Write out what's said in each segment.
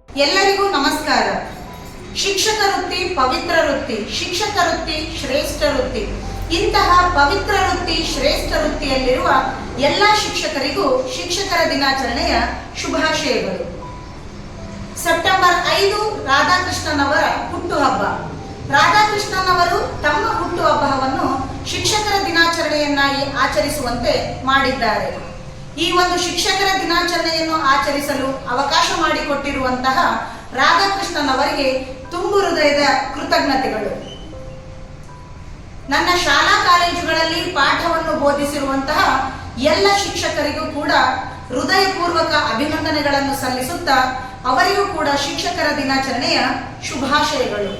ಎಲ್ಲರಿಗೂ ನಮಸ್ಕಾರ. ಶಿಕ್ಷಕ ವೃತ್ತಿ ಪವಿತ್ರ ವೃತ್ತಿ, ಶಿಕ್ಷಕ ವೃತ್ತಿ ಶ್ರೇಷ್ಠ ವೃತ್ತಿ. ಇಂತಹ ಪವಿತ್ರ ವೃತ್ತಿ ಶ್ರೇಷ್ಠ ವೃತ್ತಿಯಲ್ಲಿರುವ ಎಲ್ಲ ಶಿಕ್ಷಕರಿಗೂ ಶಿಕ್ಷಕರ ದಿನಾಚರಣೆಯ ಶುಭಾಶಯಗಳು. ಸೆಪ್ಟೆಂಬರ್ 5 ರಾಧಾಕೃಷ್ಣನವರ ಹುಟ್ಟುಹಬ್ಬ. ರಾಧಾಕೃಷ್ಣನವರು ತಮ್ಮ ಹುಟ್ಟುಹಬ್ಬವನ್ನು ಶಿಕ್ಷಕರ ದಿನಾಚರಣೆಯನ್ನಾಗಿ ಆಚರಿಸುವಂತೆ ಮಾಡಿದ್ದಾರೆ. ಈ ಒಂದು ಶಿಕ್ಷಕರ ದಿನಾಚರಣೆಯನ್ನು ಆಚರಿಸಲು ಅವಕಾಶ ಮಾಡಿಕೊಟ್ಟಿರುವಂತಹ ರಾಧಾಕೃಷ್ಣನವರಿಗೆ ತುಂಬು ಹೃದಯದ ಕೃತಜ್ಞತೆಗಳು. ನನ್ನ ಶಾಲಾ ಕಾಲೇಜುಗಳಲ್ಲಿ ಪಾಠವನ್ನು ಬೋಧಿಸಿರುವಂತಹ ಎಲ್ಲ ಶಿಕ್ಷಕರಿಗೂ ಕೂಡ ಹೃದಯಪೂರ್ವಕ ಅಭಿನಂದನೆಗಳನ್ನು ಸಲ್ಲಿಸುತ್ತಾ ಅವರಿಗೂ ಕೂಡ ಶಿಕ್ಷಕರ ದಿನಾಚರಣೆಯ ಶುಭಾಶಯಗಳು.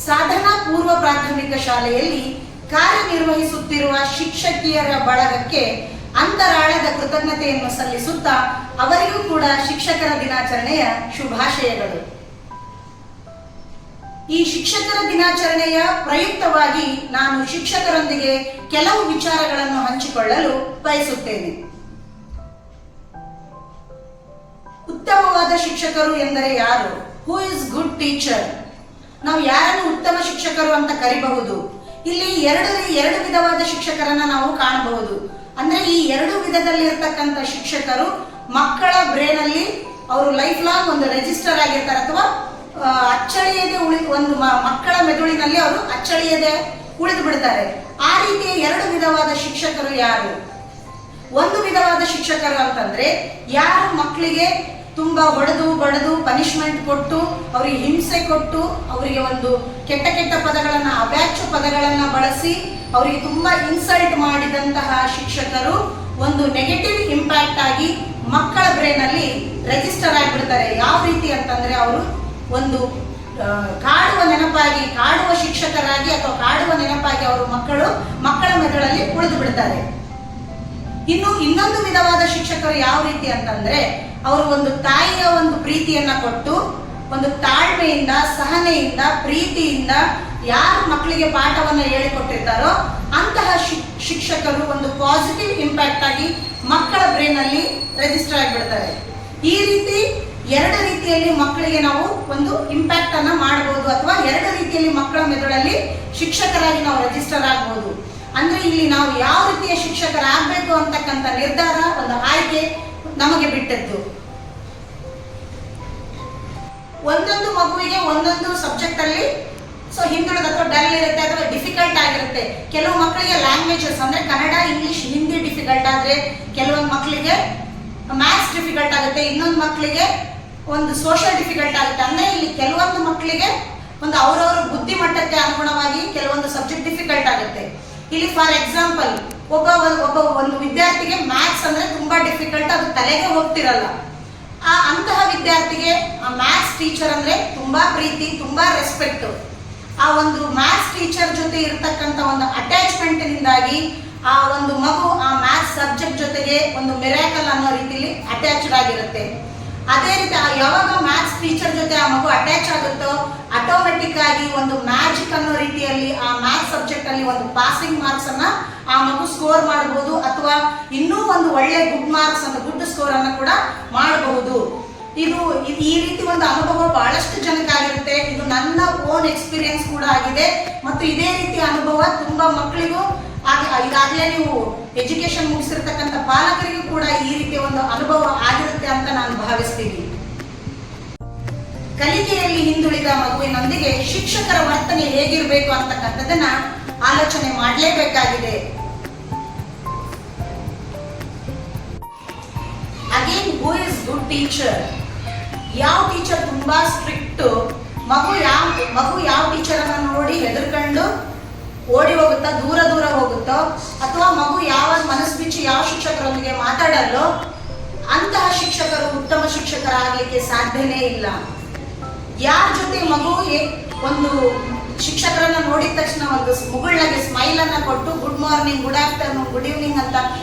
ಸಾಧನಾ ಪೂರ್ವ ಪ್ರಾಥಮಿಕ ಶಾಲೆಯಲ್ಲಿ ಕಾರ್ಯನಿರ್ವಹಿಸುತ್ತಿರುವ ಶಿಕ್ಷಕಿಯರ ಬಳಗಕ್ಕೆ ಅಂತರಾಳದ ಕೃತಜ್ಞತೆಯನ್ನು ಸಲ್ಲಿಸುತ್ತಾ ಅವರಿಗೂ ಕೂಡ ಶಿಕ್ಷಕರ ದಿನಾಚರಣೆಯ ಶುಭಾಶಯಗಳು. ಈ ಶಿಕ್ಷಕರ ದಿನಾಚರಣೆಯ ಪ್ರಯುಕ್ತವಾಗಿ ನಾನು ಶಿಕ್ಷಕರೊಂದಿಗೆ ಕೆಲವು ವಿಚಾರಗಳನ್ನು ಹಂಚಿಕೊಳ್ಳಲು ಬಯಸುತ್ತೇನೆ. ಉತ್ತಮವಾದ ಶಿಕ್ಷಕರು ಎಂದರೆ ಯಾರು? ಹೂ ಇಸ್ ಗುಡ್ ಟೀಚರ್? ನಾವು ಯಾರನ್ನು ಉತ್ತಮ ಶಿಕ್ಷಕರು ಅಂತ ಕರಿಬಹುದು? ಇಲ್ಲಿ ಎರಡು ವಿಧವಾದ ಶಿಕ್ಷಕರನ್ನ ನಾವು ಕಾಣಬಹುದು. ಅಂದ್ರೆ ಈ ಎರಡು ವಿಧದಲ್ಲಿ ಇರ್ತಕ್ಕಂಥ ಶಿಕ್ಷಕರು ಮಕ್ಕಳ ಬ್ರೇನ್ ಅಲ್ಲಿ ಅವರು ಲೈಫ್ ಲಾಂಗ್ ಒಂದು ರಿಜಿಸ್ಟರ್ ಆಗಿರ್ತಾರೆ, ಅಥವಾ ಅಚ್ಚಳಿಯದೆ ಒಂದು ಮಕ್ಕಳ ಮೆದುಳಿನಲ್ಲಿ ಅವರು ಅಚ್ಚಳಿಯದೆ ಉಳಿದು ಬಿಡ್ತಾರೆ. ಆ ರೀತಿಯ ಎರಡು ವಿಧವಾದ ಶಿಕ್ಷಕರು ಯಾರು? ಒಂದು ವಿಧವಾದ ಶಿಕ್ಷಕರು ಅಂತಂದ್ರೆ ಯಾರು ಮಕ್ಕಳಿಗೆ ತುಂಬಾ ಹೊಡೆದು ಬಡದು ಪನಿಷ್ಮೆಂಟ್ ಕೊಟ್ಟು ಅವರಿಗೆ ಹಿಂಸೆ ಕೊಟ್ಟು ಅವರಿಗೆ ಒಂದು ಕೆಟ್ಟ ಕೆಟ್ಟ ಪದಗಳನ್ನ ಅವ್ಯಾಚ್ಯ ಪದಗಳನ್ನ ಬಳಸಿ ಅವರಿಗೆ ತುಂಬಾ ಇನ್ಸಲ್ಟ್ ಮಾಡಿದಂತಹ ಶಿಕ್ಷಕರು ಒಂದು ನೆಗೆಟಿವ್ ಇಂಪ್ಯಾಕ್ಟ್ ಆಗಿ ಮಕ್ಕಳ ಬ್ರೇನ್ ಅಲ್ಲಿ ರಿಜಿಸ್ಟರ್ ಆಗಿಬಿಡ್ತಾರೆ. ಯಾವ ರೀತಿ ಅಂತಂದ್ರೆ ಅವರು ಒಂದು ಕಾಡುವ ನೆನಪಾಗಿ, ಕಾಡುವ ಶಿಕ್ಷಕರಾಗಿ ಅಥವಾ ಕಾಡುವ ನೆನಪಾಗಿ ಅವರು ಮಕ್ಕಳ ಮೆದುಳಲ್ಲಿ ಉಳಿದು ಬಿಡ್ತಾರೆ. ಇನ್ನೊಂದು ವಿಧವಾದ ಶಿಕ್ಷಕರು ಯಾವ ರೀತಿ ಅಂತಂದ್ರೆ ಅವರು ಒಂದು ತಾಯಿಯ ಒಂದು ಪ್ರೀತಿಯನ್ನ ಕೊಟ್ಟು ಒಂದು ತಾಳ್ಮೆಯಿಂದ, ಸಹನೆಯಿಂದ, ಪ್ರೀತಿಯಿಂದ ಯಾರು ಮಕ್ಕಳಿಗೆ ಪಾಠವನ್ನ ಹೇಳಿಕೊಟ್ಟಿರ್ತಾರೋ ಅಂತಹ ಶಿಕ್ಷಕರು ಒಂದು ಪಾಸಿಟಿವ್ ಇಂಪ್ಯಾಕ್ಟ್ ಆಗಿ ಮಕ್ಕಳ ಬ್ರೇನ್ ಅಲ್ಲಿ ರಿಜಿಸ್ಟರ್ ಆಗಿಬಿಡ್ತಾರೆ. ಈ ರೀತಿ ಎರಡು ರೀತಿಯಲ್ಲಿ ಮಕ್ಕಳಿಗೆ ನಾವು ಒಂದು ಇಂಪ್ಯಾಕ್ಟ್ ಅನ್ನ ಮಾಡಬಹುದು, ಅಥವಾ ಎರಡು ರೀತಿಯಲ್ಲಿ ಮಕ್ಕಳ ಮೆದುಳಲ್ಲಿ ಶಿಕ್ಷಕರಾಗಿ ನಾವು ರಿಜಿಸ್ಟರ್ ಆಗಬಹುದು. ಅಂದ್ರೆ ಇಲ್ಲಿ ನಾವು ಯಾವ ರೀತಿಯ ಶಿಕ್ಷಕರಾಗಬೇಕು ಅಂತಕ್ಕಂಥ ನಿರ್ಧಾರ, ಒಂದು ಆಯ್ಕೆ ನಮಗೆ ಬಿಟ್ಟದ್ದು. ಒಂದೊಂದು ಮಗುವಿಗೆ ಒಂದೊಂದು ಸಬ್ಜೆಕ್ಟ್ ಅಲ್ಲಿ ಹಿಂದುಳಿದ ಅಥವಾ ಡಲ್ ಇರುತ್ತೆ ಅಥವಾ ಡಿಫಿಕಲ್ಟ್ ಆಗಿರುತ್ತೆ. ಕೆಲವು ಮಕ್ಕಳಿಗೆ ಲ್ಯಾಂಗ್ವೇಜಸ್ ಅಂದ್ರೆ ಕನ್ನಡ, ಇಂಗ್ಲಿಷ್, ಹಿಂದಿ ಡಿಫಿಕಲ್ಟ್ ಆದ್ರೆ ಕೆಲವೊಂದು ಮಕ್ಕಳಿಗೆ ಮ್ಯಾಥ್ಸ್ ಡಿಫಿಕಲ್ಟ್ ಆಗುತ್ತೆ, ಇನ್ನೊಂದು ಮಕ್ಕಳಿಗೆ ಒಂದು ಸೋಷಿಯಲ್ ಡಿಫಿಕಲ್ಟ್ ಆಗುತ್ತೆ. ಅಂದ್ರೆ ಇಲ್ಲಿ ಕೆಲವೊಂದು ಮಕ್ಕಳಿಗೆ ಒಂದು ಅವರವರ ಬುದ್ಧಿಮಟ್ಟಕ್ಕೆ ಅನುಗುಣವಾಗಿ ಕೆಲವೊಂದು ಸಬ್ಜೆಕ್ಟ್ ಡಿಫಿಕಲ್ಟ್ ಆಗುತ್ತೆ. ಇಲ್ಲಿ ಫಾರ್ ಎಕ್ಸಾಂಪಲ್ ಒಂದು ವಿದ್ಯಾರ್ಥಿಗೆ ಮ್ಯಾಥ್ಸ್ ಅಂದ್ರೆ ತುಂಬಾ ಡಿಫಿಕಲ್ಟ್, ಅದು ತಲೆಗೆ ಹೋಗ್ತಿರಲ್ಲ. ಅಂತಹ ವಿದ್ಯಾರ್ಥಿಗೆ ಆ ಮ್ಯಾಥ್ಸ್ ಟೀಚರ್ ಅಂದ್ರೆ ತುಂಬಾ ಪ್ರೀತಿ, ತುಂಬಾ ರೆಸ್ಪೆಕ್ಟ್. ಆ ಒಂದು ಮ್ಯಾಥ್ಸ್ ಟೀಚರ್ ಜೊತೆ ಇರತಕ್ಕಂತ ಒಂದು ಅಟ್ಯಾಚ್ಮೆಂಟ್ ನಿಂದಾಗಿ ಆ ಒಂದು ಮಗು ಆ ಮ್ಯಾಥ್ಸ್ ಸಬ್ಜೆಕ್ಟ್ ಜೊತೆಗೆ ಒಂದು ಮಿರಾಕಲ್ ಅನ್ನೋ ರೀತಿಯಲ್ಲಿ ಅಟ್ಯಾಚ್ಡ್ ಆಗಿರುತ್ತೆ. ಅದೇ ರೀತಿ ಯಾವಾಗ ಮ್ಯಾಥ್ಸ್ ಟೀಚರ್ ಜೊತೆ ಆ ಮಗು ಅಟ್ಯಾಚ್ ಆಗುತ್ತೋ ಆಟೋಮೆಟಿಕ್ ಆಗಿ ಒಂದು ಮ್ಯಾಜಿಕ್ ಅನ್ನೋ ರೀತಿಯಲ್ಲಿ ಆ ಮ್ಯಾಥ್ಸ್ ಸಬ್ಜೆಕ್ಟ್ ಅಲ್ಲಿ ಒಂದು ಪಾಸಿಂಗ್ ಮಾರ್ಕ್ಸ್ ಅನ್ನ ಆ ಮಗು ಸ್ಕೋರ್ ಮಾಡಬಹುದು, ಅಥವಾ ಇನ್ನೂ ಒಂದು ಒಳ್ಳೆ ಗುಡ್ ಸ್ಕೋರ್ ಅನ್ನು ಕೂಡ ಮಾಡಬಹುದು. ಇದು ಈ ರೀತಿ ಒಂದು ಅನುಭವ ಬಹಳಷ್ಟು ಜನಕ್ಕಾಗಿರುತ್ತೆ. ಇದು ನನ್ನ ಓನ್ ಎಕ್ಸ್ಪೀರಿಯನ್ಸ್ ಕೂಡ ಆಗಿದೆ, ಮತ್ತು ಇದೇ ರೀತಿಯ ಅನುಭವ ತುಂಬಾ ಮಕ್ಕಳಿಗೂ ಈಗಾಗಲೇ ನೀವು ಎಜುಕೇಶನ್ ಮುಗಿಸಿರ್ತಕ್ಕಂಥ ಪಾಲಕರಿಗೂ ಕೂಡ ಈ ರೀತಿಯ ಒಂದು ಅನುಭವ ಆಗಿರುತ್ತೆ ಅಂತ ನಾನು ಭಾವಿಸ್ತೀನಿ. ಕಲಿಕೆಯಲ್ಲಿ ಹಿಂದುಳಿದ ಮಗುವಿನೊಂದಿಗೆ ಶಿಕ್ಷಕರ ವರ್ತನೆ ಹೇಗಿರಬೇಕು ಅಂತಕ್ಕಂಥದ್ದನ್ನ ಆಲೋಚನೆ ಮಾಡಲೇಬೇಕಾಗಿದೆ. Again, who is good teacher? ಯಾವ ಟೀಚರ್ ತುಂಬಾ ಸ್ಟ್ರಿಕ್ಟ್? ಮಗು ಯಾವ ಟೀಚರ್ ಅನ್ನ ನೋಡಿ ಹೆದರ್ಕೊಂಡು ಓಡಿ ಹೋಗುತ್ತಾ, ದೂರ ಹೋಗುತ್ತೋ, ಅಥವಾ ಮಗು ಯಾವ ಮನಸ್ಸು ಬಿಚ್ಚಿ ಯಾವ ಶಿಕ್ಷಕರೊಂದಿಗೆ ಮಾತಾಡಲ್ಲೋ ಅಂತಹ ಶಿಕ್ಷಕರು ಉತ್ತಮ ಶಿಕ್ಷಕರಾಗಲಿಕ್ಕೆ ಸಾಧ್ಯನೇ ಇಲ್ಲ. ಯಾರ ಜೊತೆ ಮಗು ಒಂದು ಶಿಕ್ಷಕರನ್ನ ನೋಡಿದ ತಕ್ಷಣ ಒಂದು ಮುಗುಳ್ನಾಗೆ ಸ್ಮೈಲ್ ಅನ್ನ ಕೊಟ್ಟು good morning, good afternoon, good evening ಅಂತ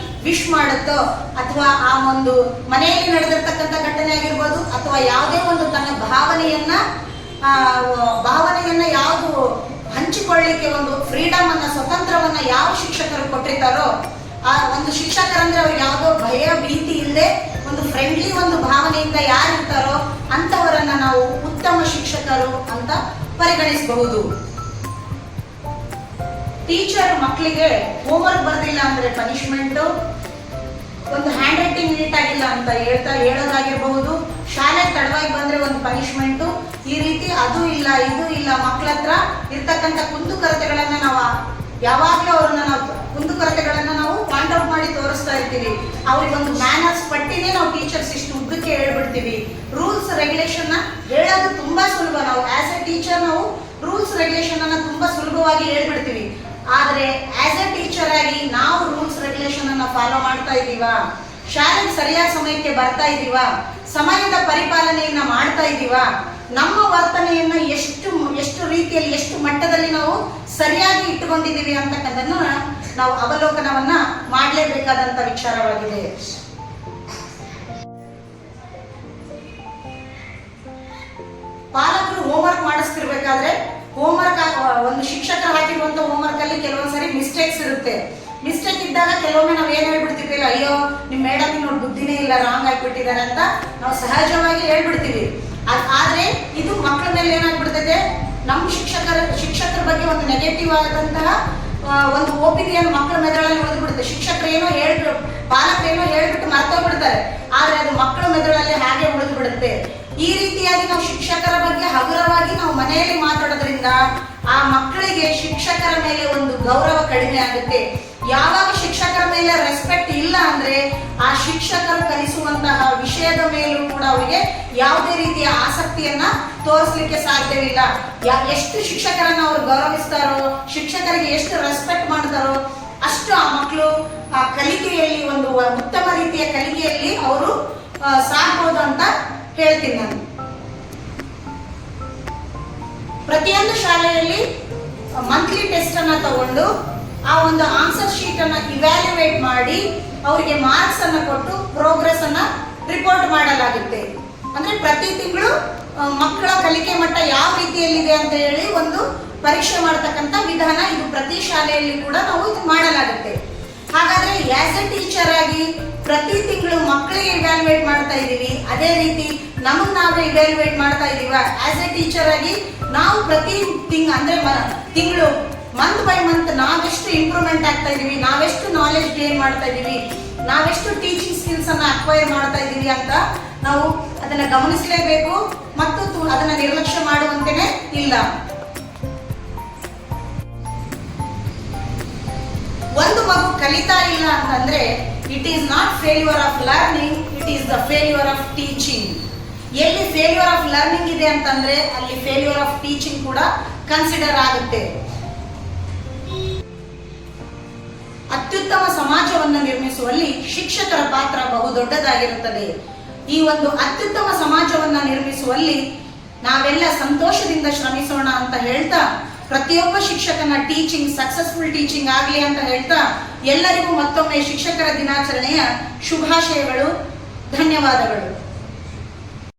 ವಿಶ್ ಮಾಡುತ್ತೋ, ಅಥವಾ ಆ ಒಂದು ಮನೆಯಲ್ಲಿ ನಡೆದಿರ್ತಕ್ಕಂಥ ಘಟನೆ ಆಗಿರ್ಬೋದು, ಅಥವಾ ಯಾವುದೇ ಒಂದು ತನ್ನ ಭಾವನೆಯನ್ನ ಯಾವುದು ಹಂಚಿಕೊಳ್ಳಿಕ್ಕೆ ಒಂದು ಫ್ರೀಡಮ್ ಅನ್ನ, ಸ್ವತಂತ್ರವನ್ನ ಯಾವ ಶಿಕ್ಷಕರು ಕೊಟ್ಟಿರ್ತಾರೋ ಆ ಒಂದು ಶಿಕ್ಷಕರಂದ್ರೆ ಅವ್ರಿಗೆ ಯಾವುದೋ ಭಯ ಭೀತಿ ಇಲ್ಲದೆ ಒಂದು ಫ್ರೆಂಡ್ಲಿ ಒಂದು ಭಾವನೆಯಿಂದ ಯಾರು ಇರ್ತಾರೋ ಅಂಥವರನ್ನ ನಾವು ಉತ್ತಮ ಶಿಕ್ಷಕರು ಅಂತ ಪರಿಗಣಿಸಬಹುದು. ಟೀಚರ್ ಮಕ್ಕಳಿಗೆ ಹೋಮ್ವರ್ಕ್ ಬರೆದಿಲ್ಲ ಅಂದ್ರೆ ಪನಿಷ್ಮೆಂಟ್, ಒಂದು ಹ್ಯಾಂಡ್ ರೈಟಿಂಗ್ ನೀಟ್ ಆಗಿಲ್ಲ ಅಂತ ಹೇಳೋದಾಗಿರಬಹುದು, ಶಾಲೆ ತಡವಾಗಿ ಬಂದ್ರೆ ಒಂದು ಪನಿಷ್ಮೆಂಟು, ಈ ರೀತಿ ಅದು ಇಲ್ಲ ಇದು ಇಲ್ಲ ಮಕ್ಕಳ ಹತ್ರ ಇರ್ತಕ್ಕಂಥ ಕುಂದುಕೊರತೆಗಳನ್ನ ನಾವು ಯಾವಾಗಲೂ ಕುಂದುಕೊರತೆಗಳನ್ನ ನಾವು ಪಾಯಿಂಟ್ ಔಟ್ ಮಾಡಿ ತೋರಿಸ್ತಾ ಇರ್ತೀವಿ. ಅವ್ರಿಗೆ ಒಂದು ಮ್ಯಾನರ್ಸ್ ಪಟ್ಟಿನೇ ನಾವು ಟೀಚರ್ಸ್ ಇಷ್ಟು ಉದ್ದಕ್ಕೆ ಹೇಳ್ಬಿಡ್ತೀವಿ. ರೂಲ್ಸ್ ರೆಗ್ಯುಲೇಷನ್ ಹೇಳೋದು ತುಂಬಾ ಸುಲಭ. ನಾವು ಆಸ್ ಎ ಟೀಚರ್ ನಾವು ರೂಲ್ಸ್ ರೆಗ್ಯುಲೇಷನ್ ಅನ್ನ ತುಂಬಾ ಸುಲಭವಾಗಿ ಹೇಳ್ಬಿಡ್ತೀವಿ. ಆದ್ರೆ ಆಸ್ ಎ ಟೀಚರ್ ಆಗಿ ನಾವು ರೂಲ್ಸ್ ರೆಗ್ಯುಲೇಷನ್ ಅನ್ನ ಫಾಲೋ ಮಾಡ್ತಾ ಇದೀವಾ? ಶಾಲೆಗೆ ಸರಿಯಾದ ಸಮಯಕ್ಕೆ ಬರ್ತಾ ಇದೀವಾ? ಸಮಯದ ಪರಿಪಾಲನೆಯನ್ನ ಮಾಡ್ತಾ ಇದೀವಾ? ನಮ್ಮ ವರ್ತನೆಯನ್ನ ಎಷ್ಟು ರೀತಿಯಲ್ಲಿ ಎಷ್ಟು ಮಟ್ಟದಲ್ಲಿ ನಾವು ಸರಿಯಾಗಿ ಇಟ್ಟುಕೊಂಡಿದ್ದೀವಿ ಅಂತಕ್ಕಂಥದ್ದನ್ನ ನಾವು ಅವಲೋಕನವನ್ನ ಮಾಡಲೇಬೇಕಾದಂತ ವಿಚಾರವಾಗಿದೆ. ಪಾಲಕರು ಹೋಮ್ವರ್ಕ್ ಮಾಡಿಸ್ತಿರ್ಬೇಕಾದ್ರೆ ಒಂದು ಶಿಕ್ಷಕರು ಹಾಕಿರುವಂತ ಹೋಮ್ವರ್ಕ್ ಅಲ್ಲಿ ಕೆಲವೊಂದ್ಸರಿ ಮಿಸ್ಟೇಕ್ಸ್ ಇರುತ್ತೆ. ಮಿಸ್ಟೇಕ್ ಇದ್ದಾಗ ಕೆಲವೊಮ್ಮೆ ನಾವು ಏನ್ ಹೇಳ್ಬಿಡ್ತೀವಿ, ಅಯ್ಯೋ ನಿಮ್ ಮೇಡಮ್ ನೋಡಿ ಬುದ್ಧಿನೇ ಇಲ್ಲ, ರಾಂಗ್ ಆಗಿಬಿಟ್ಟಿದ್ದಾರೆ ಅಂತ ನಾವು ಸಹಜವಾಗಿ ಹೇಳ್ಬಿಡ್ತೀವಿ. ಆದ್ರೆ ಇದು ಮಕ್ಕಳ ಮೇಲೆ ಏನಾಗ್ಬಿಡ್ತದೆ, ನಮ್ಮ ಶಿಕ್ಷಕರ ಬಗ್ಗೆ ಒಂದು ನೆಗೆಟಿವ್ ಆದಂತಹ ಒಂದು ಒಪಿನಿಯನ್ ಮಕ್ಕಳ ಮೆದುಳಲ್ಲಿ ಉಳಿದ್ಬಿಡುತ್ತೆ. ಪಾಲಕರೇನೋ ಹೇಳ್ಬಿಟ್ಟು ಮರ್ತೋಗ್ಬಿಡ್ತಾರೆ, ಆದ್ರೆ ಅದು ಮಕ್ಕಳ ಮೆದುಳಲ್ಲಿ ಹಾಗೆ ಉಳಿದು ಬಿಡುತ್ತೆ. ಈ ರೀತಿಯಾಗಿ ನಾವು ಶಿಕ್ಷಕರ ಬಗ್ಗೆ ಹಗುರವಾಗಿ ನಾವು ಮನೆಯಲ್ಲಿ ಮಾತಾಡೋದ್ರಿಂದ ಆ ಮಕ್ಕಳಿಗೆ ಶಿಕ್ಷಕರ ಮೇಲೆ ಒಂದು ಗೌರವ ಕಡಿಮೆ ಆಗುತ್ತೆ. ಯಾವಾಗ ಶಿಕ್ಷಕರ ಮೇಲೆ ರೆಸ್ಪೆಕ್ಟ್ ಇಲ್ಲ ಅಂದ್ರೆ ಆ ಶಿಕ್ಷಕರು ಕಲಿಸುವಂತಹ ವಿಷಯದ ಮೇಲೂ ಕೂಡ ಅವರಿಗೆ ಯಾವುದೇ ರೀತಿಯ ಆಸಕ್ತಿಯನ್ನ ತೋರಿಸ್ಲಿಕ್ಕೆ ಸಾಧ್ಯವಿಲ್ಲ. ಎಷ್ಟು ಶಿಕ್ಷಕರನ್ನ ಅವರು ಗೌರವಿಸ್ತಾರೋ, ಶಿಕ್ಷಕರಿಗೆ ಎಷ್ಟು ರೆಸ್ಪೆಕ್ಟ್ ಮಾಡ್ತಾರೋ ಅಷ್ಟು ಆ ಮಕ್ಕಳು ಆ ಕಲಿಕೆಯಲ್ಲಿ ಒಂದು ಉತ್ತಮ ರೀತಿಯ ಕಲಿಕೆಯಲ್ಲಿ ಅವರು ಸಾಗಬಹುದು ಅಂತ ಹೇಳ್ತೀನಿ ನಾನು. ಪ್ರತಿಯೊಂದು ಶಾಲೆಯಲ್ಲಿ ಮಂತ್ಲಿ ಟೆಸ್ಟ್ ಅನ್ನ ತಗೊಂಡು ಆ ಒಂದು ಆನ್ಸರ್ ಶೀಟ್ ಅನ್ನ ಇವ್ಯಾಲ್ಯುವೇಟ್ ಮಾಡಿ ಅವರಿಗೆ ಮಾರ್ಕ್ಸ್ ಅನ್ನ ಕೊಟ್ಟು ಪ್ರೋಗ್ರೆಸ್ ಅನ್ನ ರಿಪೋರ್ಟ್ ಮಾಡಲಾಗುತ್ತೆ. ಅಂದ್ರೆ ಪ್ರತಿ ತಿಂಗಳು ಮಕ್ಕಳ ಕಲಿಕೆ ಮಟ್ಟ ಯಾವ ರೀತಿಯಲ್ಲಿದೆ ಅಂತ ಹೇಳಿ ಒಂದು ಪರೀಕ್ಷೆ ಮಾಡತಕ್ಕಂತ ವಿಧಾನ ಇದು ಪ್ರತಿ ಶಾಲೆಯಲ್ಲಿ ಕೂಡ ನಾವು ಇದು ಮಾಡಲಾಗುತ್ತೆ. ಹಾಗಾದ್ರೆ ಆಸ್ ಎ ಟೀಚರ್ ಆಗಿ ಪ್ರತಿ ತಿಂಗಳು ಮಕ್ಕಳಿಗೆ ಇವ್ಯಾಲ್ಯುವೇಟ್ ಮಾಡ್ತಾ ಇದೀವಿ, ಅದೇ ರೀತಿ ನಮಗ್ ನಾವೇ ಇವ್ಯಾಲ್ಯುವೇಟ್ ಮಾಡ್ತಾ ಇದೀವ? ಆಸ್ ಎ ಟೀಚರ್ ಆಗಿ ನಾವು ಪ್ರತಿ ತಿಂಗಳು ಮಂತ್ ಬೈ ಮಂತ್ ನಾವೆಷ್ಟು ಇಂಪ್ರೂವ್ಮೆಂಟ್ ಆಗ್ತಾ ಇದೀವಿ, ನಾವೆಷ್ಟು ನಾಲೆಜ್ ಗೇನ್ ಮಾಡ್ತಾ ಇದೀವಿ, ನಾವೆಷ್ಟು ಟೀಚಿಂಗ್ ಸ್ಕಿಲ್ಸ್ ಅನ್ನ ಅಕ್ವೈರ್ ಮಾಡ್ತಾ ಇದೀವಿ ಅಂತ ನಾವು ಅದನ್ನ ಗಮನಿಸಲೇಬೇಕು ಮತ್ತು ಅದನ್ನ ನಿರ್ಲಕ್ಷ್ಯ ಮಾಡುವಂತೆಯೇ ಇಲ್ಲ. ಒಂದು ಮಗು ಕಲಿತಾ ಇಲ್ಲ ಅಂತಂದ್ರೆ it is not failure of learning, it is the failure of teaching. ಎಲ್ಲಿ ಫೇಲ್ಯೂರ್ ಆಫ್ ಲರ್ನಿಂಗ್ ಇದೆ ಅಂತಂದ್ರೆ ಅಲ್ಲಿ ಫೇಲ್ಯೂರ್ ಆಫ್ ಟೀಚಿಂಗ್ ಕೂಡ ಕನ್ಸಿಡರ್ ಆಗುತ್ತೆ. ಅತ್ಯುತ್ತಮ ಸಮಾಜವನ್ನು ನಿರ್ಮಿಸುವಲ್ಲಿ ಶಿಕ್ಷಕರ ಪಾತ್ರ ಬಹುದೊಡ್ಡದಾಗಿರುತ್ತದೆ. ಈ ಒಂದು ಅತ್ಯುತ್ತಮ ಸಮಾಜವನ್ನ ನಿರ್ಮಿಸುವಲ್ಲಿ ನಾವೆಲ್ಲ ಸಂತೋಷದಿಂದ ಶ್ರಮಿಸೋಣ ಅಂತ ಹೇಳ್ತಾ, ಪ್ರತಿಯೊಬ್ಬ ಶಿಕ್ಷಕನ ಟೀಚಿಂಗ್ ಸಕ್ಸಸ್ಫುಲ್ ಟೀಚಿಂಗ್ ಆಗಲಿ ಅಂತ ಹೇಳ್ತಾ ಎಲ್ಲರಿಗೂ ಮತ್ತೊಮ್ಮೆ ಶಿಕ್ಷಕರ ದಿನಾಚರಣೆಯ ಶುಭಾಶಯಗಳು. ಧನ್ಯವಾದಗಳು.